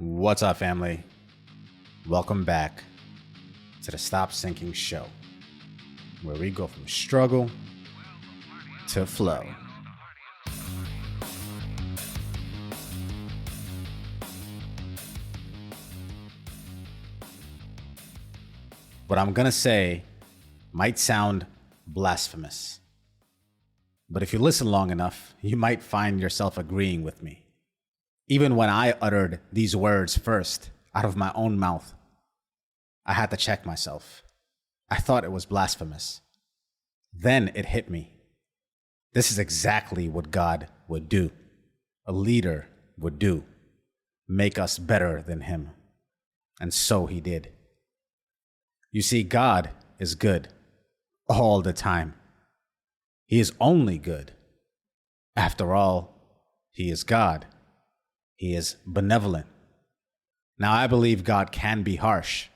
What's up, family? Welcome back to the Stop Sinking Show, where we go from struggle to flow. What I'm gonna say might sound blasphemous, but if you listen long enough, you might find yourself agreeing with me. Even when I uttered these words first out of my own mouth, I had to check myself. I thought it was blasphemous. Then it hit me. This is exactly what God would do. A leader would do. Make us better than him. And so he did. You see, God is good all the time. He is only good. After all, he is God. He is benevolent. Now, I believe God can be harsh.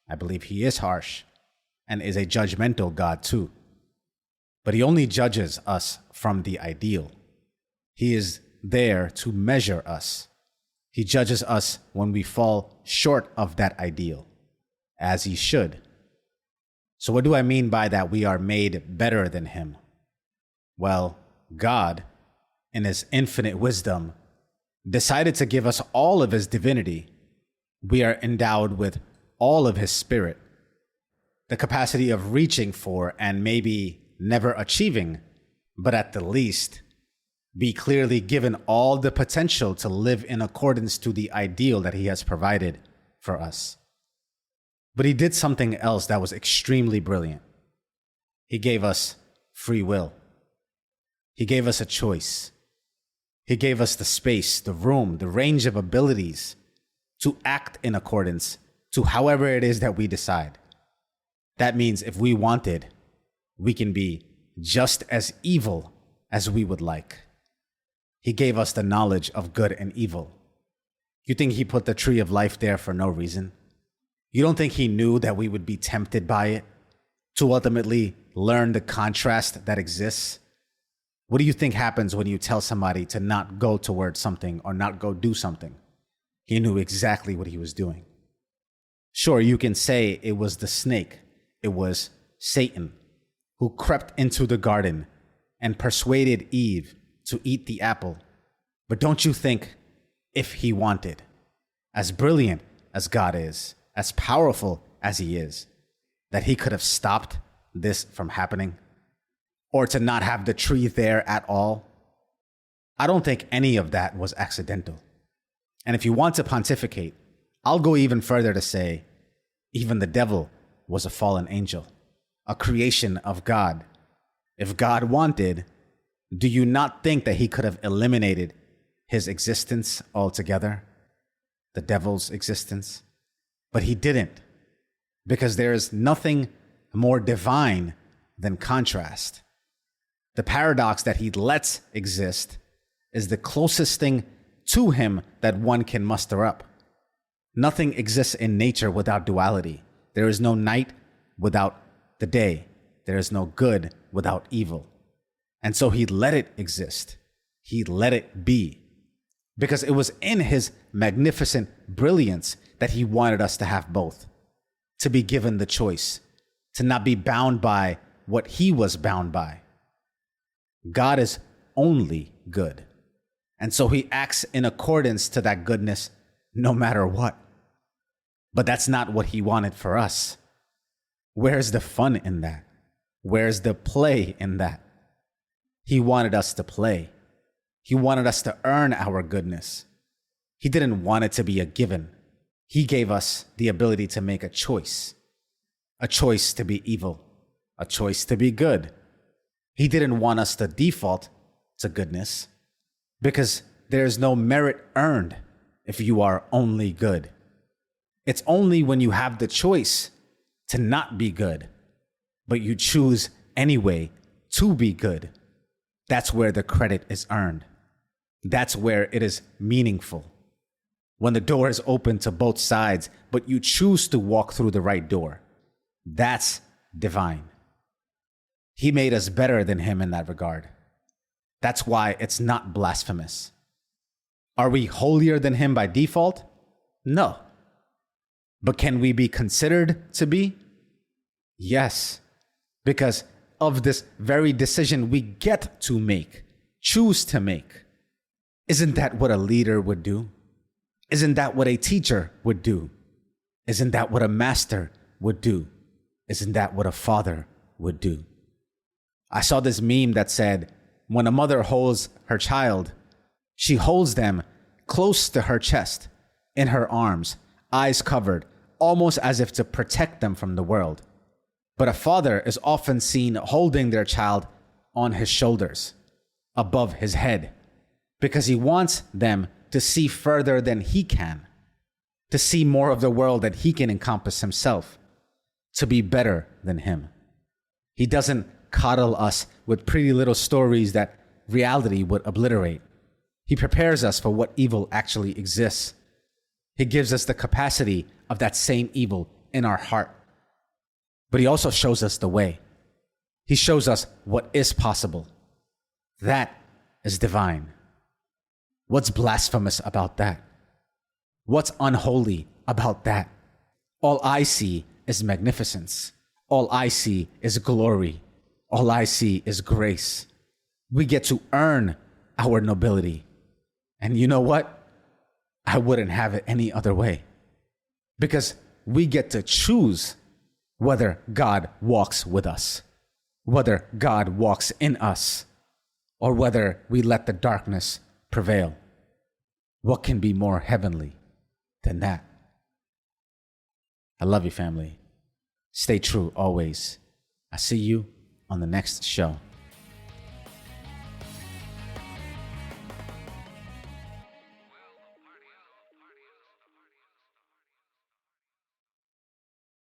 I believe he is harsh and is a judgmental God too. But he only judges us from the ideal. He is there to measure us. He judges us when we fall short of that ideal, as he should. So what do I mean by that we are made better than him? Well, God, in his infinite wisdom, decided to give us all of his divinity. We are endowed with all of his spirit, the capacity of reaching for and maybe never achieving, but at the least, be clearly given all the potential to live in accordance to the ideal that he has provided for us. But he did something else that was extremely brilliant. He gave us free will. He gave us a choice. He gave us the space, the room, the range of abilities to act in accordance to however it is that we decide. That means if we wanted, we can be just as evil as we would like. He gave us the knowledge of good and evil. You think he put the tree of life there for no reason? You don't think he knew that we would be tempted by it to ultimately learn the contrast that exists? What do you think happens when you tell somebody to not go towards something or not go do something? He knew exactly what he was doing. Sure, you can say it was the snake, it was Satan, who crept into the garden and persuaded Eve to eat the apple. But don't you think, if he wanted, as brilliant as God is, as powerful as he is, that he could have stopped this from happening? Or to not have the tree there at all? I don't think any of that was accidental. And if you want to pontificate, I'll go even further to say, even the devil was a fallen angel, a creation of God. If God wanted, do you not think that he could have eliminated his existence altogether? The devil's existence? But he didn't, because there is nothing more divine than contrast. The paradox that he lets exist is the closest thing to him that one can muster up. Nothing exists in nature without duality. There is no night without the day. There is no good without evil. And so he let it exist. He let it be. Because it was in his magnificent brilliance that he wanted us to have both. To be given the choice. To not be bound by what he was bound by. God is only good. And so he acts in accordance to that goodness no matter what. But that's not what he wanted for us. Where's the fun in that? Where's the play in that? He wanted us to play. He wanted us to earn our goodness. He didn't want it to be a given. He gave us the ability to make a choice. A choice to be evil. A choice to be good. He didn't want us to default to goodness because there is no merit earned if you are only good. It's only when you have the choice to not be good, but you choose anyway to be good. That's where the credit is earned. That's where it is meaningful. When the door is open to both sides, but you choose to walk through the right door, that's divine. He made us better than him in that regard. That's why it's not blasphemous. Are we holier than him by default? No. But can we be considered to be? Yes. Because of this very decision we get to make, choose to make. Isn't that what a leader would do? Isn't that what a teacher would do? Isn't that what a master would do? Isn't that what a father would do? I saw this meme that said, when a mother holds her child, she holds them close to her chest, in her arms, eyes covered, almost as if to protect them from the world. But a father is often seen holding their child on his shoulders, above his head, because he wants them to see further than he can, to see more of the world that he can encompass himself, to be better than him. He doesn't coddle us with pretty little stories that reality would obliterate. He prepares us for what evil actually exists. He gives us the capacity of that same evil in our heart. But he also shows us the way. He shows us what is possible. That is divine. What's blasphemous about that? What's unholy about that? All I see is magnificence. All I see is glory. All I see is grace. We get to earn our nobility. And you know what? I wouldn't have it any other way. Because we get to choose whether God walks with us, whether God walks in us, or whether we let the darkness prevail. What can be more heavenly than that? I love you, family. Stay true always. I see you on the next show.